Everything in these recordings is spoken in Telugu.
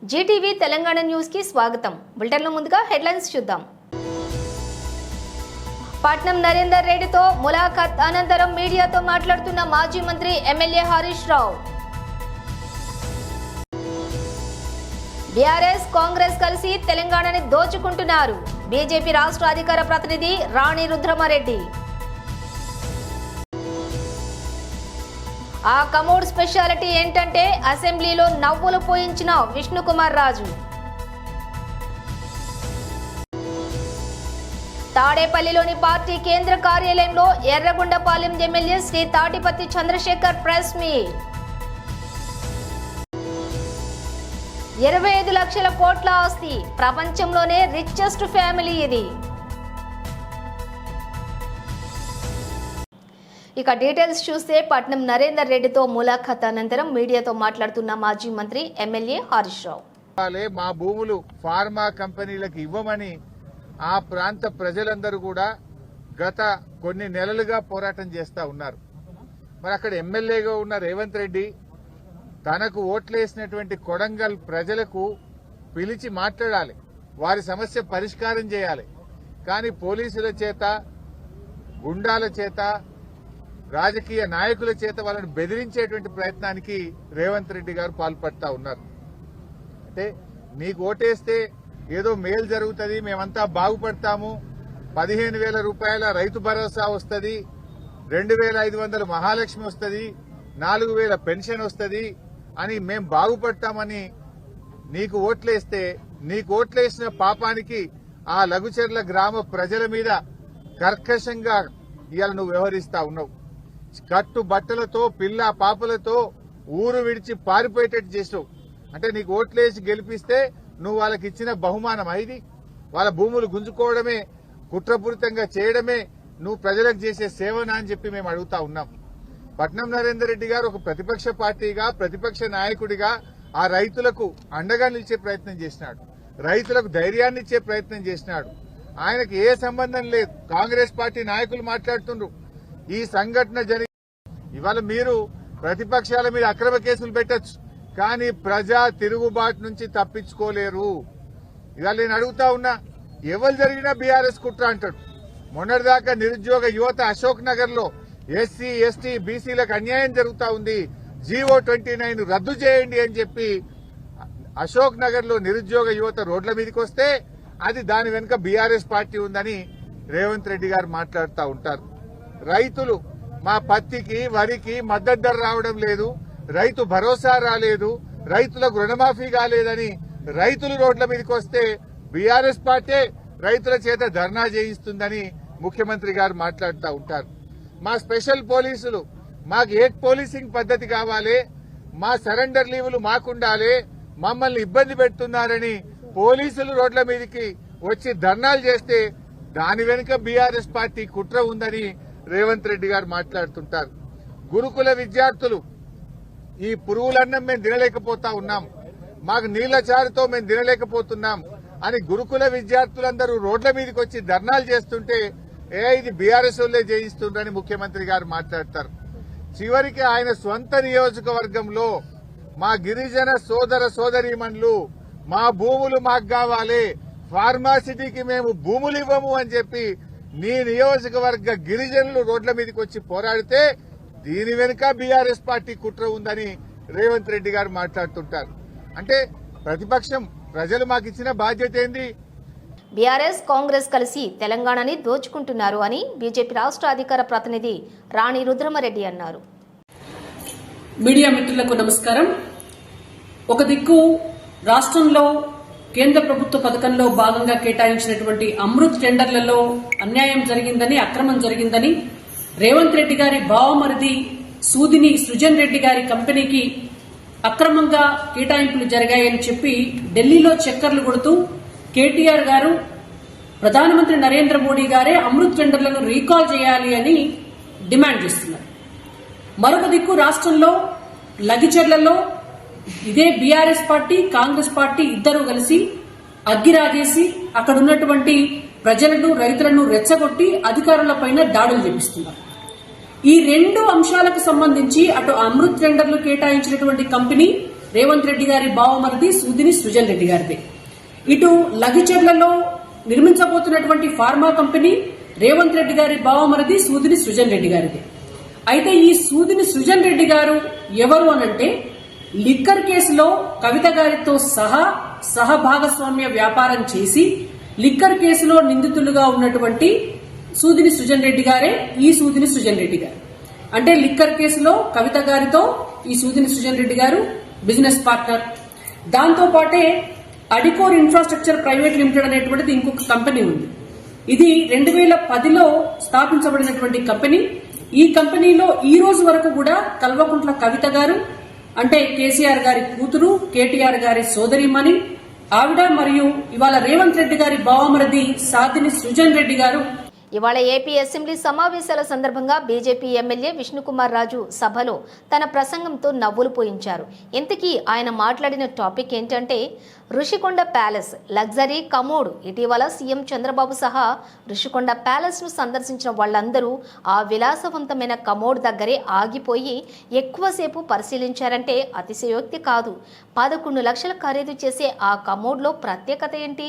జీటీవీ తెలంగాణ న్యూస్ కి స్వాగతం. బులెటిన్లో ముందుగా హెడ్లైన్స్ చూద్దాం. పట్నం నరేందర్ రెడ్డితో ములాఖాత్ అనంతరం మీడియాతో మాట్లాడుతున్న మాజీ మంత్రి ఎమ్మెల్యే హరీష్ రావు. బీఆర్ఎస్ కాంగ్రెస్ కలిసి తెలంగాణని దోచుకుంటున్నారు. బీజేపీ రాష్ట్ర అధికార ప్రతినిధి రాణి రుద్రమారెడ్డి. ఆ కమోడ్ స్పెషాలిటీ ఏంటంటే అసెంబ్లీలో నవ్వులు పోయించిన విష్ణుకుమార్ రాజు. తాడేపల్లిలోని పార్టీ కేంద్ర కార్యాలయంలో Yerragondapalem MLA Shri Tatiparthi Chandrasekhar press meet. 25 లక్షల కోట్ల ఆస్తి, ప్రపంచంలోనే రిచెస్ట్ ఫ్యామిలీ ఇది. ఇక డీటెయిల్స్ చూస్తే పట్నం నరేందర్ రెడ్డితో ములాఖాత్ అనంతరం మీడియాతో మాట్లాడుతున్న మాజీ మంత్రి ఎమ్మెల్యే హరీష్ రావు. మా భూములు ఫార్మా కంపెనీలకు ఇవ్వమని ఆ ప్రాంత ప్రజలందరూ కూడా గత కొన్ని నెలలుగా పోరాటం చేస్తా ఉన్నారు. మరి అక్కడ ఎమ్మెల్యేగా ఉన్న రేవంత్ రెడ్డి తనకు ఓట్లేసినటువంటి కొడంగల్ ప్రజలకు పిలిచి మాట్లాడాలి, వారి సమస్య పరిష్కారం చేయాలి. కానీ పోలీసుల చేత, గుండాల చేత, రాజకీయ నాయకుల చేత వాళ్ళని బెదిరించేటువంటి ప్రయత్నానికి రేవంత్ రెడ్డి గారు పాల్పడతా ఉన్నారు. అంటే నీకు ఓటేస్తే ఏదో మేలు జరుగుతుంది, మేమంతా బాగుపడతాము, 15,000 రూపాయల రైతు భరోసా వస్తుంది, 2,500 మహాలక్ష్మి వస్తుంది, 4,000 పెన్షన్ వస్తుంది అని మేం బాగుపడతామని నీకు ఓట్లేస్తే, నీకు ఓట్లేసిన పాపానికి ఆ లఘుచర్ల గ్రామ ప్రజల మీద కర్కశంగా ఇవాళ నువ్వు వ్యవహరిస్తా ఉన్నావు. కట్టు బట్టలతో, పిల్ల పాపలతో ఊరు విడిచి పారిపోయేటట్టు చేసావు. అంటే నీకు ఓట్లేసి గెలిపిస్తే నువ్వు వాళ్ళకి ఇచ్చిన బహుమానం ఇది? వాళ్ళ భూములు గుంజుకోవడమే, కుట్రపూరితంగా చేయడమే నువ్వు ప్రజలకు చేసే సేవనా అని చెప్పి మేము అడుగుతా ఉన్నాం. పట్నం నరేందర్ రెడ్డి గారు ఒక ప్రతిపక్ష పార్టీగా, ప్రతిపక్ష నాయకుడిగా ఆ రైతులకు అండగా నిలిచే ప్రయత్నం చేసినాడు, రైతులకు ధైర్యాన్ని ఇచ్చే ప్రయత్నం చేసినాడు. ఆయనకు ఏ సంబంధం లేదు. కాంగ్రెస్ పార్టీ నాయకులు మాట్లాడుతుండ్రు ఈ సంఘటన జరిగి ఇవాళ మీరు ప్రతిపక్షాల మీద అక్రమ కేసులు పెట్టచ్చు, కానీ ప్రజా తిరుగుబాటు నుంచి తప్పించుకోలేరు. ఇవాళ నేను అడుగుతా ఉన్నా, ఎవరు జరిగినా బీఆర్ఎస్ కుట్ర అంటాడు. మొన్నటిదాకా నిరుద్యోగ యువత అశోక్ నగర్ లో ఎస్సీ, ఎస్టీ, బీసీలకు అన్యాయం జరుగుతా ఉంది, జీవో 29 రద్దు చేయండి అని చెప్పి అశోక్ నగర్ లో నిరుద్యోగ యువత రోడ్ల మీదకి వస్తే అది దాని వెనుక బీఆర్ఎస్ పార్టీ ఉందని రేవంత్ రెడ్డి గారు మాట్లాడుతూ ఉంటారు. రైతులు మా పత్తికి, వరికి మద్దతు ధర రావడం లేదు, రైతు భరోసా రాలేదు, రైతులకు రుణమాఫీ కాలేదని రైతులు రోడ్ల మీదకి వస్తే బీఆర్ఎస్ పార్టీ రైతుల చేత ధర్నా చేయిస్తుందని ముఖ్యమంత్రి గారు మాట్లాడుతూ ఉంటారు. మా స్పెషల్ పోలీసులు, మాకు ఏక్ పోలీసింగ్ పద్ధతి కావాలి, మా సరెండర్ లీవులు మాకుండాలి, మమ్మల్ని ఇబ్బంది పెడుతున్నారని పోలీసులు రోడ్ల మీదకి వచ్చి ధర్నాలు చేస్తే దాని వెనుక బీఆర్ఎస్ పార్టీ కుట్ర ఉందని రేవంత్ రెడ్డి గారు మాట్లాడుతుంటారు. గురుకుల విద్యార్థులు ఈ పురుగులన్నం మేము తినలేకపోతా ఉన్నాం, మాకు నీళ్ల చారుతో మేము తినలేకపోతున్నాం అని గురుకుల విద్యార్థులందరూ రోడ్ల మీదకి వచ్చి ధర్నాలు చేస్తుంటే ఇది బీఆర్ఎస్ వాళ్ళే చేయిస్తుండ్రని ముఖ్యమంత్రి గారు మాట్లాడతారు. చివరికి ఆయన స్వంత నియోజకవర్గంలో మా గిరిజన సోదర సోదరీమణులు మా భూములు మాకు కావాలి, ఫార్మాసిటీకి మేము భూములు ఇవ్వము అని చెప్పి నీ నియోజకవర్గ గిరిజనులు రోడ్ల మీదకి వచ్చి పోరాడితే దీని వెనుక బీఆర్ఎస్ పార్టీ కుట్ర ఉందని రేవంత్ రెడ్డి గారు మాట్లాడుతుంటారు. అంటే ప్రతిపక్షం, ప్రజలు మాకు ఇచ్చిన బాధ్యత ఏంది? బీఆర్ఎస్ కాంగ్రెస్ కలిసి తెలంగాణని దోచుకుంటున్నారు అని బీజేపీ రాష్ట్ర అధికార ప్రతినిధి రాణి రుద్రమారెడ్డి అన్నారు. మీడియా మిత్రులకు నమస్కారం. ఒక దిక్కు రాష్ట్రంలో కేంద్ర ప్రభుత్వ పథకంలో భాగంగా కేటాయించినటువంటి అమృత్ టెండర్లలో అన్యాయం జరిగిందని, అక్రమం జరిగిందని రేవంత్ రెడ్డి గారి బావమరిది సూదిని సృజన్ రెడ్డి గారి కంపెనీకి అక్రమంగా కేటాయింపులు జరిగాయని చెప్పి ఢిల్లీలో చక్కర్లు కొడుతూ కేటీఆర్ గారు, ప్రధానమంత్రి నరేంద్ర మోడీ గారే అమృత్ టెండర్లను రీకాల్ చేయాలి అని డిమాండ్ చేస్తున్నారు. మరొక దిక్కు రాష్ట్రంలో లగిచెర్లలో ఇదే బీఆర్ఎస్ పార్టీ, కాంగ్రెస్ పార్టీ ఇద్దరూ కలిసి అగ్గిరాజేసి అక్కడ ఉన్నటువంటి ప్రజలను, రైతులను రెచ్చగొట్టి అధికారులపైన దాడులు చేపిస్తున్నారు. ఈ రెండు అంశాలకు సంబంధించి అటు అమృత్ టెండర్లు కేటాయించినటువంటి కంపెనీ రేవంత్ రెడ్డి గారి బావమరిది సూదిని సృజన్ రెడ్డి గారిది. ఇటు లగిచెర్లలో నిర్మించబోతున్నటువంటి ఫార్మా కంపెనీ రేవంత్ రెడ్డి గారి బావమరిది సూదిని సృజన్ రెడ్డి గారిది. అయితే ఈ సూదిని సృజన్ రెడ్డి గారు ఎవరు అనంటే లిక్కర్ కేసులో కవిత గారితో సహభాగస్వామ్య వ్యాపారం చేసి లిక్కర్ కేసులో నిందితులుగా ఉన్నటువంటి సూదిని సృజన్ రెడ్డి గారే ఈ సూదిని సృజన్ రెడ్డి గారు. అంటే లిక్కర్ కేసులో కవిత గారితో ఈ సూదిని సృజన్ రెడ్డి గారు బిజినెస్ పార్ట్నర్. దాంతో పాటే అడికోర్ ఇన్ఫ్రాస్ట్రక్చర్ ప్రైవేట్ లిమిటెడ్ అనేటువంటిది ఇంకొక కంపెనీ ఉంది. ఇది 2010లో స్థాపించబడినటువంటి కంపెనీ. ఈ కంపెనీలో ఈ రోజు వరకు కూడా కల్వకుంట్ల కవిత గారు అంటే కేసీఆర్ గారి కూతురు, కేటీఆర్ గారి సోదరిమణి ఆవిడ మరియు ఇవాళ రేవంత్ రెడ్డి గారి బావమరిది సాదిని సృజన్ రెడ్డి గారు. ఇవాళ ఏపీ అసెంబ్లీ సమావేశాల సందర్భంగా బీజేపీ ఎమ్మెల్యే విష్ణుకుమార్ రాజు సభలో తన ప్రసంగంతో నవ్వులు పోయించారు. ఇంతకీ ఆయన మాట్లాడిన టాపిక్ ఏంటంటే ఋషికొండ ప్యాలెస్ లగ్జరీ కమోడ్. ఇటీవల సీఎం చంద్రబాబు సహా ఋషికొండ ప్యాలెస్ ను సందర్శించిన వాళ్ళందరూ ఆ విలాసవంతమైన కమోడ్ దగ్గరే ఆగిపోయి ఎక్కువసేపు పరిశీలించారంటే అతిశయోక్తి కాదు. 11 లక్షల ఖరీదు చేసే ఆ కమోడ్లో ప్రత్యేకత ఏంటి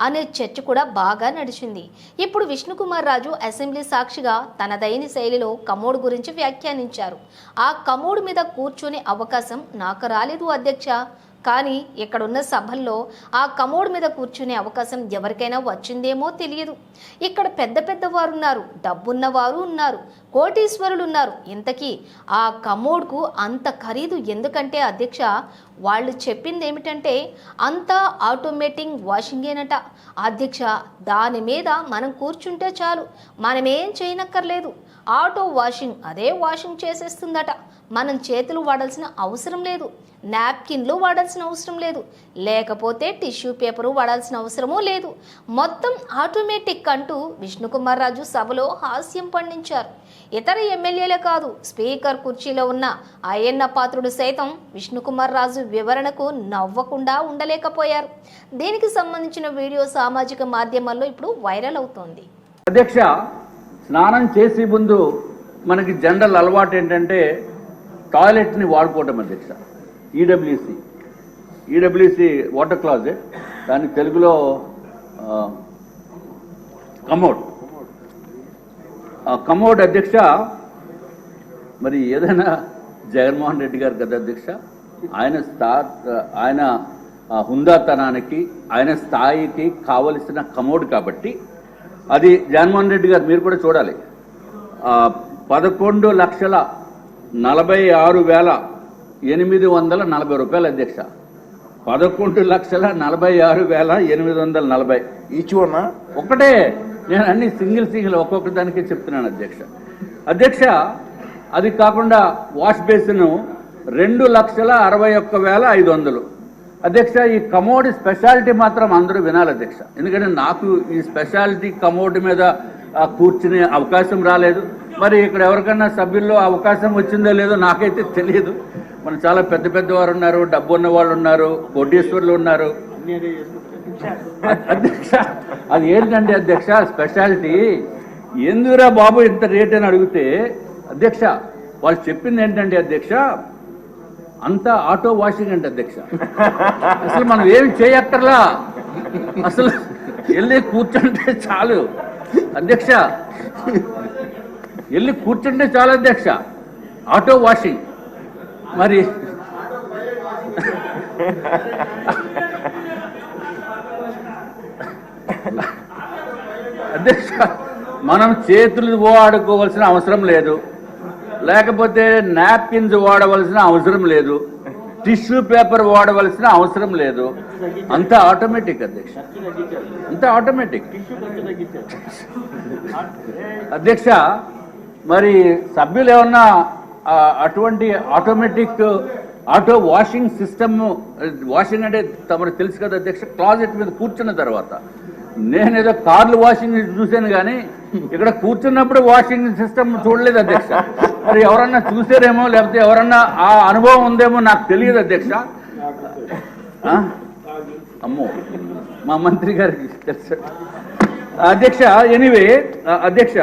అనే చర్చ కూడా బాగా నడిచింది. ఇప్పుడు విష్ణుకుమార్ రాజు అసెంబ్లీ సాక్షిగా తనదైన శైలిలో కమోడ్ గురించి వ్యాఖ్యానించారు. ఆ కమోడ్ మీద కూర్చునే అవకాశం నాకు రాలేదు అధ్యక్ష, కానీ ఇక్కడున్న సభల్లో ఆ కమోడ్ మీద కూర్చునే అవకాశం ఎవరికైనా వచ్చిందేమో తెలియదు. ఇక్కడ పెద్ద పెద్ద వారు ఉన్నారు, డబ్బున్నవారు ఉన్నారు, కోటీశ్వరులు ఉన్నారు. ఇంతకీ ఆ కమోడ్కు అంత ఖరీదు ఎందుకంటే అధ్యక్ష, వాళ్ళు చెప్పింది ఏమిటంటే అంతా ఆటోమేటిక్ వాషింగేనట అధ్యక్ష. దాని మీద మనం కూర్చుంటే చాలు, మనమేం చేయనక్కర్లేదు. ఆటో వాషింగ్ అదే వాషింగ్ చేసేస్తుందట. మనం చేతులు వాడాల్సిన అవసరం లేదు, నాప్కిన్లు వాడాల్సిన అవసరం లేదు, లేకపోతే టిష్యూ పేపరు వాడాల్సిన అవసరమూ లేదు. మొత్తం ఆటోమేటిక్ అంటూ విష్ణుకుమార్ రాజు సభలో హాస్యం పండించారు. ఇతర ఎమ్మెల్యేలే కాదు, స్పీకర్ కుర్చీలో ఉన్న అయ్యన్న పాత్రుడు సైతం విష్ణుకుమార్ రాజు వివరణకు నవ్వకుండా ఉండలేకపోయారు. దీనికి సంబంధించిన వీడియో సామాజిక మాధ్యమాల్లో ఇప్పుడు వైరల్ అవుతోంది. అధ్యక్ష, స్నానం చేసే ముందు మనకి జనరల్ అలవాటు ఏంటంటే టాయిలెట్ని వాడుకోవటం అధ్యక్ష. ఈడబ్ల్యూసి వాటర్ క్లాజెట్, దాని తెలుగులో కమోడ్ అధ్యక్ష. మరి ఏదైనా జగన్మోహన్ రెడ్డి గారు కదా అధ్యక్ష, ఆయన హుందాతనానికి ఆయన స్థాయికి కావలసిన కమోడ్ కాబట్టి అది జగన్మోహన్ రెడ్డి గారు మీరు కూడా చూడాలి. 11,46,840 రూపాయలు అధ్యక్ష. 11,46,840 ఈచ్ వన్ ఒకటే. నేను అన్ని సింగిల్ ఒక్కొక్క దానికి చెప్తున్నాను అధ్యక్ష. అది కాకుండా వాష్ బేసిన్ 2,61,500 అధ్యక్ష. ఈ కమోడ్ స్పెషాలిటీ మాత్రం అందరూ వినాలి అధ్యక్ష, ఎందుకంటే నాకు ఈ స్పెషాలిటీ కమోడ్ మీద కూర్చునే అవకాశం రాలేదు. మరి ఇక్కడ ఎవరికన్నా సభ్యుల్లో అవకాశం వచ్చిందో లేదో నాకైతే తెలియదు. మన చాలా పెద్ద పెద్దవారు ఉన్నారు, డబ్బు ఉన్న వాళ్ళు ఉన్నారు, కోటీశ్వరులు ఉన్నారు అధ్యక్ష. అది ఏంటంటే అధ్యక్ష స్పెషాలిటీ ఎందుకురా బాబు ఇంత రేట్ అని అడిగితే అధ్యక్ష వాళ్ళు చెప్పింది ఏంటంటే అధ్యక్ష అంతా ఆటో వాషింగ్ అంటే అధ్యక్ష. అసలు మనం ఏమి చేయక్కర్లా, అసలు వెళ్ళి కూర్చుంటే చాలు అధ్యక్ష. వెళ్ళి కూర్చుంటే చాలు అధ్యక్ష, ఆటో వాషింగ్. మరి అధ్యక్ష మనం చేతులు వాడుకోవాల్సిన అవసరం లేదు, లేకపోతే నాప్కిన్స్ వాడవలసిన అవసరం లేదు, టిష్యూ పేపర్ వాడవలసిన అవసరం లేదు. అంతా ఆటోమేటిక్ అధ్యక్ష, అంతా ఆటోమేటిక్ అధ్యక్ష. మరి సభ్యులు ఏమన్నా అటువంటి automatic auto washing system, washing అంటే తమకు తెలుసు కదా అధ్యక్ష, క్లాజెట్ మీద కూర్చున్న తర్వాత. నేనేదో కార్లు వాషింగ్ చూశాను కానీ ఇక్కడ కూర్చున్నప్పుడు వాషింగ్ సిస్టమ్ చూడలేదు అధ్యక్ష. మరి ఎవరన్నా చూసారేమో లేకపోతే ఎవరన్నా ఆ అనుభవం ఉందేమో నాకు తెలియదు అధ్యక్ష. అమ్మో మా మంత్రి గారికి తెలుసు అధ్యక్ష. ఎనీవే అధ్యక్ష,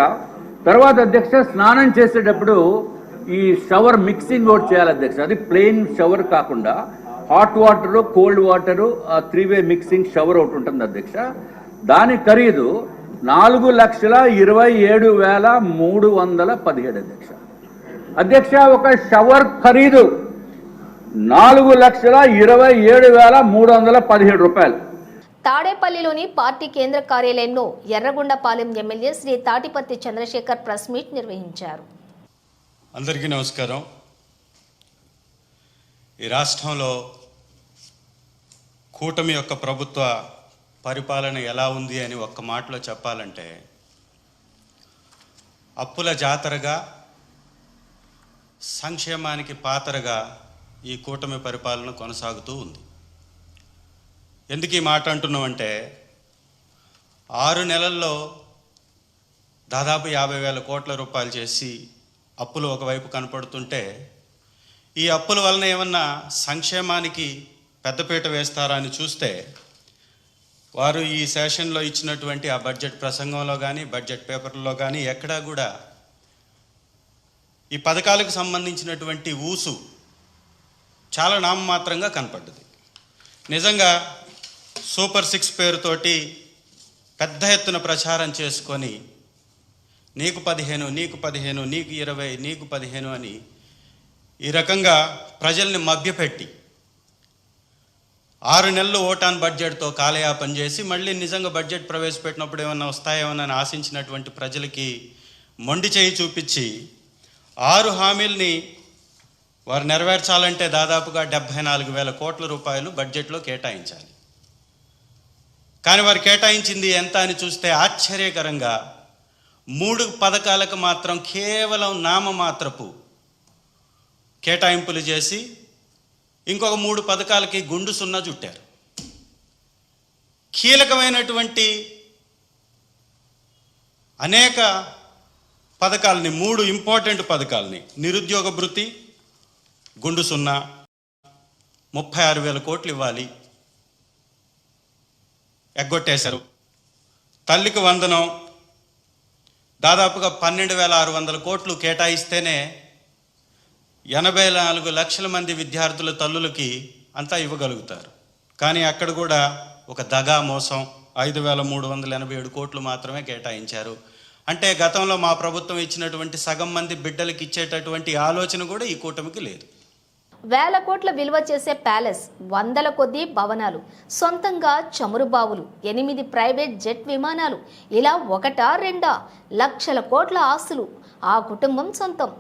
తర్వాత అధ్యక్ష స్నానం చేసేటప్పుడు ఈ షవర్ మిక్సింగ్ ఒకటి చేయాలి అధ్యక్ష. అది ప్లెయిన్ షవర్ కాకుండా హాట్ వాటరు, కోల్డ్ వాటరు, 3-వే మిక్సింగ్ షవర్ ఒకటి ఉంటుంది అధ్యక్ష. దాని ఖరీదు 4,27,317 అధ్యక్ష. అధ్యక్ష, ఒక షవర్ ఖరీదు 4,27,317 రూపాయలు. తాడేపల్లిలోని పార్టీ కేంద్ర కార్యాలయంలో Yerragondapalem MLA Shri Tatiparthi Chandrasekhar press meet నిర్వహించారు. అందరికీ నమస్కారం. ఈ రాష్ట్రంలో కూటమి యొక్క ప్రభుత్వ పరిపాలన ఎలా ఉంది అని ఒక్క మాటలో చెప్పాలంటే అప్పుల జాతరగా, సంక్షేమానికి పాతరగా ఈ కూటమి పరిపాలన కొనసాగుతూ ఉంది. ఎందుకు ఈ మాట అంటున్నామంటే 6 నెలల్లో దాదాపు 50,000 కోట్ల రూపాయలు చేసి అప్పులు ఒకవైపు కనపడుతుంటే ఈ అప్పుల వలన ఏమన్నా సంక్షేమానికి పెద్దపీట వేస్తారా అని చూస్తే వారు ఈ సెషన్లో ఇచ్చినటువంటి ఆ బడ్జెట్ ప్రసంగంలో కానీ బడ్జెట్ పేపర్లో కానీ ఎక్కడా కూడా ఈ పథకాలకు సంబంధించినటువంటి ఊసు చాలా నామమాత్రంగా కనపడ్డది. నిజంగా సూపర్ 6 పేరుతోటి పెద్ద ఎత్తున ప్రచారం చేసుకొని నీకు 15, నీకు 15, నీకు 20, నీకు 15 అని ఈ రకంగా ప్రజల్ని మభ్యపెట్టి 6 నెలలు ఓటాన్ బడ్జెట్తో కాలయాపన చేసి మళ్ళీ నిజంగా బడ్జెట్ ప్రవేశపెట్టినప్పుడు ఏమన్నా వస్తాయేమోనని ఆశించినటువంటి ప్రజలకి మొండి చేయి చూపించి 6 హామీల్ని వారు నెరవేర్చాలంటే దాదాపుగా 74,000 కోట్ల రూపాయలు బడ్జెట్లో కేటాయించాలి. కానీ వారు కేటాయించింది ఎంత అని చూస్తే ఆశ్చర్యకరంగా 3 పథకాలకు మాత్రం కేవలం నామమాత్రపు కేటాయింపులు చేసి ఇంకొక 3 పథకాలకి గుండు సున్నా చుట్టారు. కీలకమైనటువంటి అనేక పథకాలని, 3 ఇంపార్టెంట్ పథకాలని, నిరుద్యోగ భృతి గుండు సున్నా, 36,000 కోట్లు ఇవ్వాలి, ఎగ్గొట్టేశారు. తల్లికి వందనం దాదాపుగా 12,600 కోట్లు కేటాయిస్తేనే 84 లక్షల మంది విద్యార్థుల తల్లులకి అంతా ఇవ్వగలుగుతారు. కానీ అక్కడ కూడా ఒక దగా మోసం 5,387 కోట్లు మాత్రమే కేటాయించారు. అంటే గతంలో మా ప్రభుత్వం ఇచ్చినటువంటి సగం మంది బిడ్డలకి ఇచ్చేటటువంటి ఆలోచన కూడా ఈ కూటమికి లేదు. వేల కోట్ల విలువ చేసే ప్యాలెస్, వందల కొద్దీ భవనాలు, సొంతంగా చమురు బావులు, 8 ప్రైవేట్ జెట్ విమానాలు, ఇలా 1-2 లక్షల కోట్ల ఆస్తులు ఆ కుటుంబం సొంతం.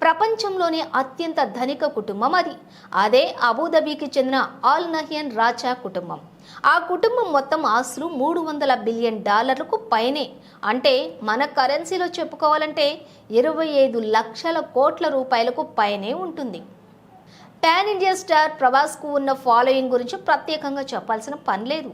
ప్రపంచంలోనే అత్యంత ధనిక కుటుంబం అది. అదే అబుదాబికి చెందిన ఆల్ నహ్యాన్ రాజా కుటుంబం. ఆ కుటుంబం మొత్తం ఆస్తులు $300 బిలియన్ పైనే. అంటే మన కరెన్సీలో చెప్పుకోవాలంటే 25 లక్షల కోట్ల రూపాయలకు పైనే ఉంటుంది. పాన్ ఇండియా స్టార్ ప్రభాస్కు ఉన్న ఫాలోయింగ్ గురించి ప్రత్యేకంగా చెప్పాల్సిన పని లేదు.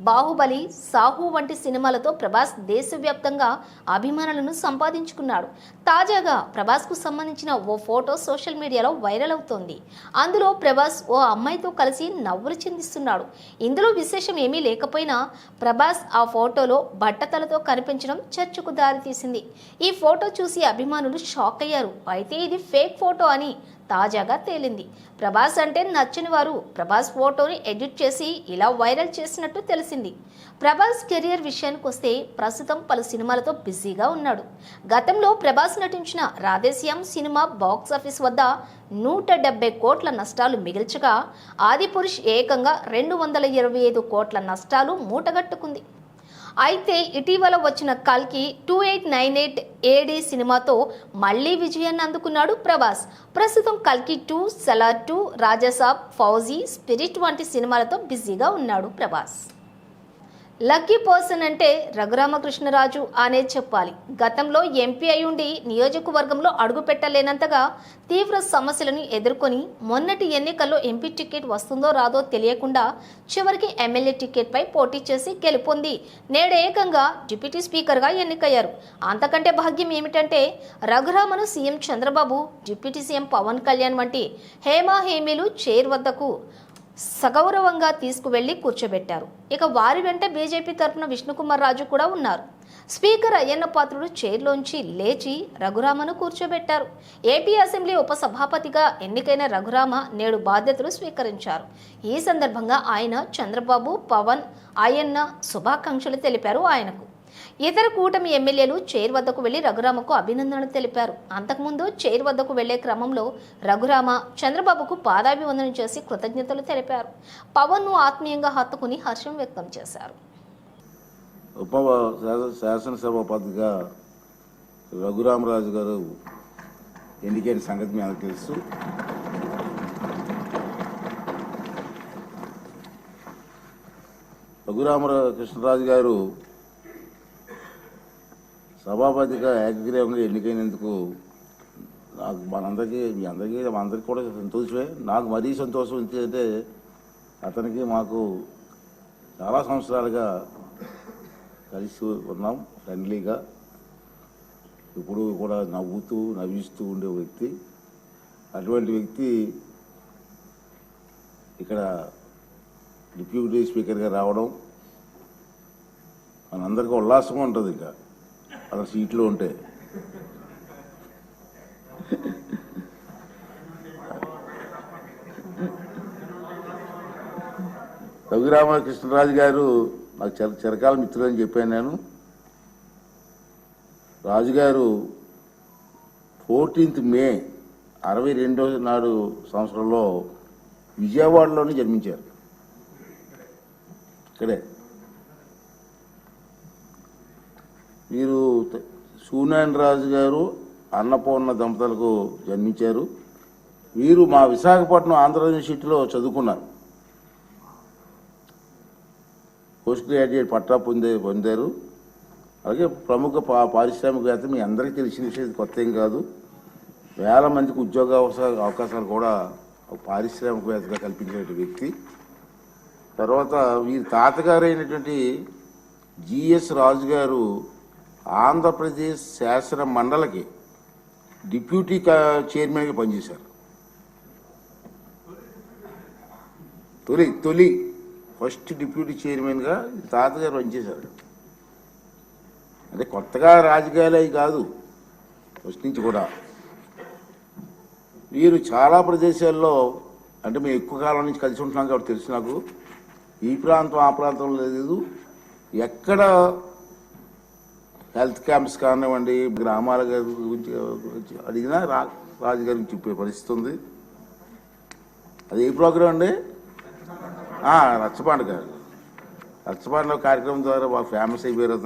బాహుబలి, సాహు వంటి సినిమాలతో ప్రభాస్ దేశవ్యాప్తంగా అభిమానులను సంపాదించుకున్నాడు. తాజాగా ప్రభాస్కు సంబంధించిన ఓ ఫోటో సోషల్ మీడియాలో వైరల్ అవుతోంది. అందులో ప్రభాస్ ఓ అమ్మాయితో కలిసి నవ్వులు చిందిస్తున్నాడు. ఇందులో విశేషం ఏమీ లేకపోయినా ప్రభాస్ ఆ ఫోటోలో బట్టతలతో కనిపించడం చర్చకు దారితీసింది. ఈ ఫోటో చూసి అభిమానులు షాక్ అయ్యారు. అయితే ఇది ఫేక్ ఫోటో అని తాజాగా తేలింది. ప్రభాస్ అంటే నచ్చని వారు ప్రభాస్ ఫోటోని ఎడిట్ చేసి ఇలా వైరల్ చేసినట్టు తెలిసింది. ప్రభాస్ కెరియర్ విషయానికి వస్తే ప్రస్తుతం పలు సినిమాలతో బిజీగా ఉన్నాడు. గతంలో ప్రభాస్ నటించిన రాధేశ్యామ్ సినిమా బాక్సాఫీస్ వద్ద 170 కోట్ల నష్టాలు మిగిల్చగా ఆదిపురుష్ ఏకంగా 225 కోట్ల నష్టాలు మూటగట్టుకుంది. అయితే ఇటీవల వచ్చిన కల్కి 2898 AD సినిమాతో మళ్లీ విజయాన్ని అందుకున్నాడు ప్రభాస్. ప్రస్తుతం కల్కి 2, సలార్ 2, రాజాసాబ్, ఫౌజీ, స్పిరిట్ వంటి సినిమాలతో బిజీగా ఉన్నాడు ప్రభాస్. లక్కీ పర్సన్ అంటే రఘురామకృష్ణరాజు అనే చెప్పాలి. గతంలో ఎంపీ అయ్యుండి నియోజకవర్గంలో అడుగు పెట్టలేనంతగా తీవ్ర సమస్యలను ఎదుర్కొని మొన్నటి ఎన్నికల్లో ఎంపీ టికెట్ వస్తుందో రాదో తెలియకుండా చివరికి ఎమ్మెల్యే టికెట్పై పోటీ చేసి గెలుపొంది నేడు ఏకంగా డిప్యూటీ స్పీకర్గా ఎన్నికయ్యారు. అంతకంటే భాగ్యం ఏమిటంటే రఘురామను CM Chandrababu, deputy CM Pawan Kalyan వంటి హేమీలు చైర్ వద్దకు సగౌరవంగా తీసుకువెళ్లి కూర్చోబెట్టారు. ఇక వారి వెంట బీజేపీ తరఫున విష్ణుకుమార్ రాజు కూడా ఉన్నారు. స్పీకర్ అయ్యన్న పాత్రుడు చైర్లోంచి లేచి రఘురామను కూర్చోబెట్టారు. ఏపీ అసెంబ్లీ ఉపసభాపతిగా ఎన్నికైన రఘురామ నేడు బాధ్యతలు స్వీకరించారు. ఈ సందర్భంగా ఆయన చంద్రబాబు, పవన్, అయ్యన్న శుభాకాంక్షలు తెలిపారు. ఆయనకు ఇతర కూటమి ఎమ్మెల్యేలు చైర్ వద్దకు వెళ్లి రఘురామకు అభినందనలు తెలిపారు. అంతకుముందు చైర్ వద్దకు వెళ్లే క్రమంలో రఘురామ చంద్రబాబుకు పాదాభివందనం చేసి కృతజ్ఞతలు తెలిపారు. పవన్ను ఆత్మీయంగా హత్తుకుని హర్షం వ్యక్తం చేశారు. శాసనసభాపతిగా రఘురామరాజు గారు ఎన్నికైన సంగతి మీ అందరికీ తెలుసు. రఘురామకృష్ణరాజు గారు సభాపతిగా ఏకగ్రీవంగా ఎన్నికైనందుకు నాకు మనందరికీ కూడా సంతోషమే. నాకు మరీ సంతోషం ఏంటంటే అతనికి మాకు చాలా సంవత్సరాలుగా కలిసి ఉన్నాం, ఫ్రెండ్లీగా, ఇప్పుడు కూడా నవ్విస్తూ ఉండే వ్యక్తి. అటువంటి వ్యక్తి ఇక్కడ డిప్యూటీ స్పీకర్గా రావడం మనందరికీ ఉల్లాసంగా ఉంటుంది. ఇంకా అతను సీట్లో ఉంటే రఘురామకృష్ణరాజు గారు నాకు చిరకాల మిత్రులు అని చెప్పాను నేను. రాజుగారు 14th May 1962 నాడు సంవత్సరంలో విజయవాడలోనే జన్మించారు. ఇక్కడే వీరు సూనారాయణ రాజు గారు అన్నపూర్ణ దంపతులకు జన్మించారు. వీరు మా విశాఖపట్నం ఆంధ్ర యూనివర్సిటీలో చదువుకున్నారు. పోస్ట్ గ్రాడ్యుయేట్ పట్టా పొందారు. అలాగే ప్రముఖ పారిశ్రామికవేత్త, మీ అందరికీ తెలిసిన విషయం, కొత్త ఏం కాదు. వేల మందికి ఉద్యోగ అవకాశాలు కూడా పారిశ్రామికవేత్తగా కల్పించిన వ్యక్తి. తర్వాత వీరి తాతగారు అయినటువంటి జిఎస్ రాజు గారు ఆంధ్రప్రదేశ్ శాసన మండలికి డిప్యూటీ చైర్మన్గా పనిచేశారు. తొలి ఫస్ట్ డిప్యూటీ చైర్మన్గా తాతగారు పనిచేశారు. అంటే కొత్తగా రాజకీయాలు అవి కాదు, ఫస్ట్ నుంచి కూడా. వీరు చాలా ప్రదేశాల్లో, అంటే మేము ఎక్కువ కాలం నుంచి కలిసి ఉంటున్నాం కాబట్టి తెలుసు నాకు, ఈ ప్రాంతం ఆ ప్రాంతంలో లేదు, ఎక్కడ హెల్త్ క్యాంప్స్ కానివ్వండి, గ్రామాల గురించి అడిగినా రాజుగారి నుంచి చెప్పే పరిస్థితి ఉంది. అది ఏ ప్రోగ్రాం అండి? రచ్చబండ గారు. రచ్చబండలో కార్యక్రమం ద్వారా బాగా ఫేమస్ అయిపోయారు.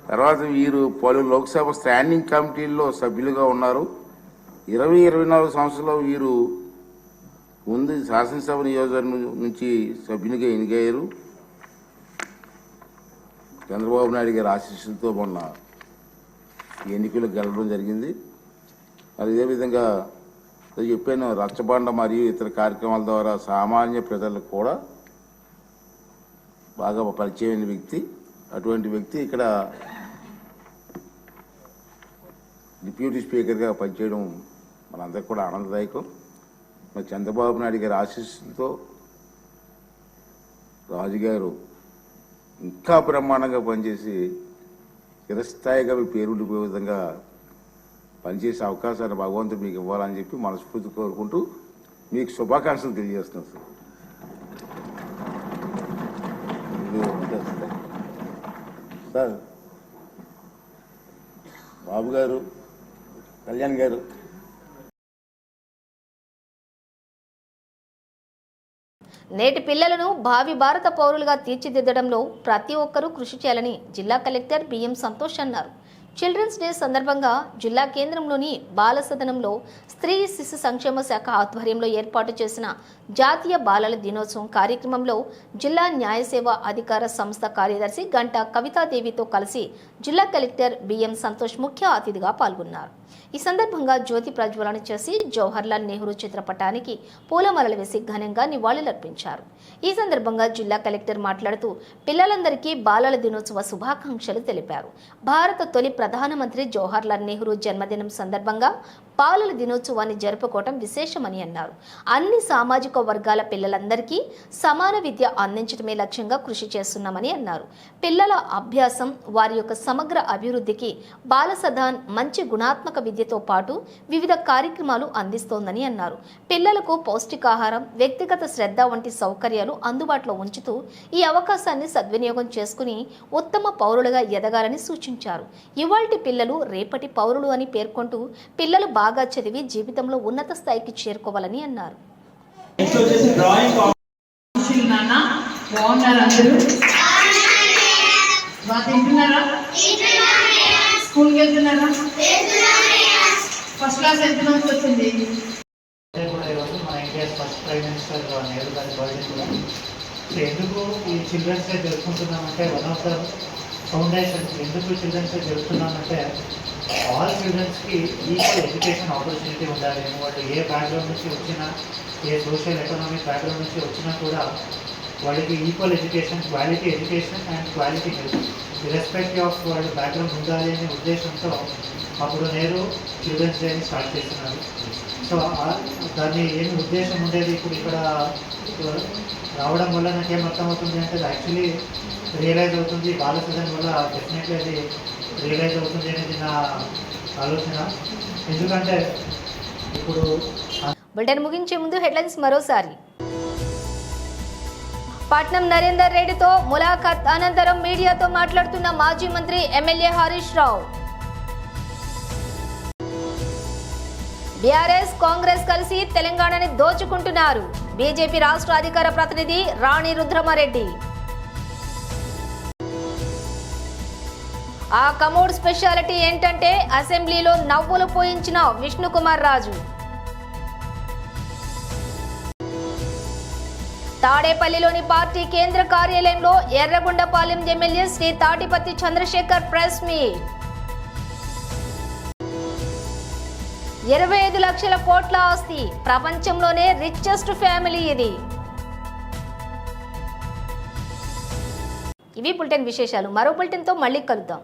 తర్వాత వీరు పలు లోక్సభ స్టాండింగ్ కమిటీల్లో సభ్యులుగా ఉన్నారు. 24 సంవత్సరాల్లో వీరు ముందు శాసనసభ నియోజకవర్గం నుంచి సభ్యునిగా ఎన్నికయ్యారు. చంద్రబాబు నాయుడు గారి ఆశీస్సులతో మొన్న ఎన్నికలు గెలవడం జరిగింది. మరి ఇదే విధంగా చెప్పాను, రచ్చబండ మరియు ఇతర కార్యక్రమాల ద్వారా సామాన్య ప్రజలకు కూడా బాగా పరిచయమైన వ్యక్తి. అటువంటి వ్యక్తి ఇక్కడ డిప్యూటీ స్పీకర్గా పనిచేయడం మనందరికీ కూడా ఆనందదాయకం. మరి చంద్రబాబు నాయుడు గారి ఆశీస్సులతో రాజుగారు ఇంకా బ్రహ్మాండంగా పనిచేసి చిరస్థాయిగా మీ పేరు ఉండిపోయే విధంగా పనిచేసే అవకాశాన్ని భగవంతుడు మీకు ఇవ్వాలని చెప్పి మనస్ఫూర్తి కోరుకుంటూ మీకు శుభాకాంక్షలు తెలియజేస్తున్నాను సార్. బాబు గారు, కళ్యాణ్ గారు, నేటి పిల్లలను భావి భారత పౌరులుగా తీర్చిదిద్దడంలో ప్రతి ఒక్కరూ కృషి చేయాలని జిల్లా కలెక్టర్ బిఎం సంతోష్ అన్నారు. చిల్డ్రన్స్ డే సందర్భంగా జిల్లా కేంద్రంలోని బాల సదనంలో స్త్రీ శిశు సంక్షేమ శాఖ ఆధ్వర్యంలో ఏర్పాటు చేసిన జాతీయ బాలల దినోత్సవం కార్యక్రమంలో జిల్లా న్యాయ సేవ అధికార సంస్థ కార్యదర్శి గంటా కవితాదేవితో కలిసి జిల్లా కలెక్టర్ బిఎం సంతోష్ ముఖ్య అతిథిగా పాల్గొన్నారు. ఈ సందర్భంగా జ్యోతి ప్రజ్వలన చేసి జవహర్లాల్ నెహ్రూ చిత్రపటానికి పూలమాలలు వేసి ఘనంగా నివాళులర్పించారు. ఈ సందర్భంగా జిల్లా కలెక్టర్ మాట్లాడుతూ పిల్లలందరికీ బాలల దినోత్సవ శుభాకాంక్షలు తెలిపారు. భారత తొలి ప్రధానమంత్రి జవహర్లాల్ నెహ్రూ జన్మదినం సందర్భంగా బాలల దినోత్సవాన్ని జరుపుకోవటం విశేషమని అన్నారు. అన్ని సామాజిక వర్గాల పిల్లలందరికీ సమాన విద్య అందించడమే లక్ష్యంగా కృషి చేస్తున్నామని అన్నారు. పిల్లల అభ్యాసం, వారి యొక్క సమగ్ర అభివృద్ధికి బాల సదన్ మంచి గుణాత్మక విద్యతో పాటు వివిధ కార్యక్రమాలు అందిస్తోందని అన్నారు. పిల్లలకు పౌష్టికాహారం, వ్యక్తిగత శ్రద్ధ వంటి సౌకర్యాలు అందుబాటులో ఉంచుతూ ఈ అవకాశాన్ని సద్వినియోగం చేసుకుని ఉత్తమ పౌరులుగా ఎదగాలని సూచించారు. ఇవాల్టి పిల్లలు రేపటి పౌరులు అని పేర్కొంటూ పిల్లలు బాగా చదివి జీవితంలో ఉన్నత స్థాయికి చేరుకోవాలని అన్నారు. ఫస్ట్ క్లాస్ ఎంత మంది వచ్చింది? ఎందుకు ఈ చిల్డ్రన్స్ డే జరుపుకుంటున్నామంటే వన్ ఆఫ్ ద ఫౌండేషన్ ఎందుకు చిల్డ్రన్స్ డే జరుపుతున్నామంటే ఆల్ చిల్డ్రన్స్కి ఈక్వల్ ఎడ్యుకేషన్ ఆపర్చునిటీ ఉండాలి. వాళ్ళు ఏ బ్యాక్గ్రౌండ్ నుంచి వచ్చినా, ఏ సోషల్ ఎకనామిక్ బ్యాక్గ్రౌండ్ నుంచి వచ్చినా కూడా వాళ్ళకి equal education, quality education and quality health irrespective of వాళ్ళ బ్యాక్గ్రౌండ్ ఉండాలి అనే ఉద్దేశంతో అప్పుడు నేను చిల్డ్రన్స్ డేని స్టార్ట్ చేస్తున్నాను. సో దాన్ని ఏమి ఉద్దేశం ఉండేది ఇప్పుడు ఇక్కడ రావడం వల్ల నాకేం అర్థమవుతుంది అంటే అది యాక్చువల్లీ రియలైజ్ అవుతుంది. బాల సదన్ వల్ల డెఫినెట్లీ అది రియలైజ్ అవుతుంది అనేది నా ఆలోచన. ఎందుకంటే ఇప్పుడు బులెటిన్ ముగించే ముందు హెడ్లైన్స్ మరోసారి. పట్నం నరేందర్ రెడ్డితో ములాఖాత్ అనంతరం మీడియాతో మాట్లాడుతున్న మాజీ మంత్రి ఎమ్మెల్యే హరీష్ రావు. బీఆర్ఎస్, కాంగ్రెస్ కలిసి తెలంగాణని దోచుకుంటున్నారు. బీజేపీ రాష్ట్ర అధికార ప్రతినిధి రాణి రుద్రమారెడ్డి. ఆ కమోడ్ స్పెషాలిటీ ఏంటంటే అసెంబ్లీలో నవ్వులు పోయించిన విష్ణుకుమార్ రాజు. తాడేపల్లిలోని పార్టీ కేంద్ర కార్యాలయంలో Yerragondapalem MLA Shri Tatiparthi Chandrasekhar press meet. 25 లక్షల కోట్ల ఆస్తి, ప్రపంచంలోనే రిచెస్ట్ ఫ్యామిలీ ఇది. ఇవి బులెటిన్ విశేషాలు. మరో బులెటిన్తో మళ్ళీ కలుద్దాం.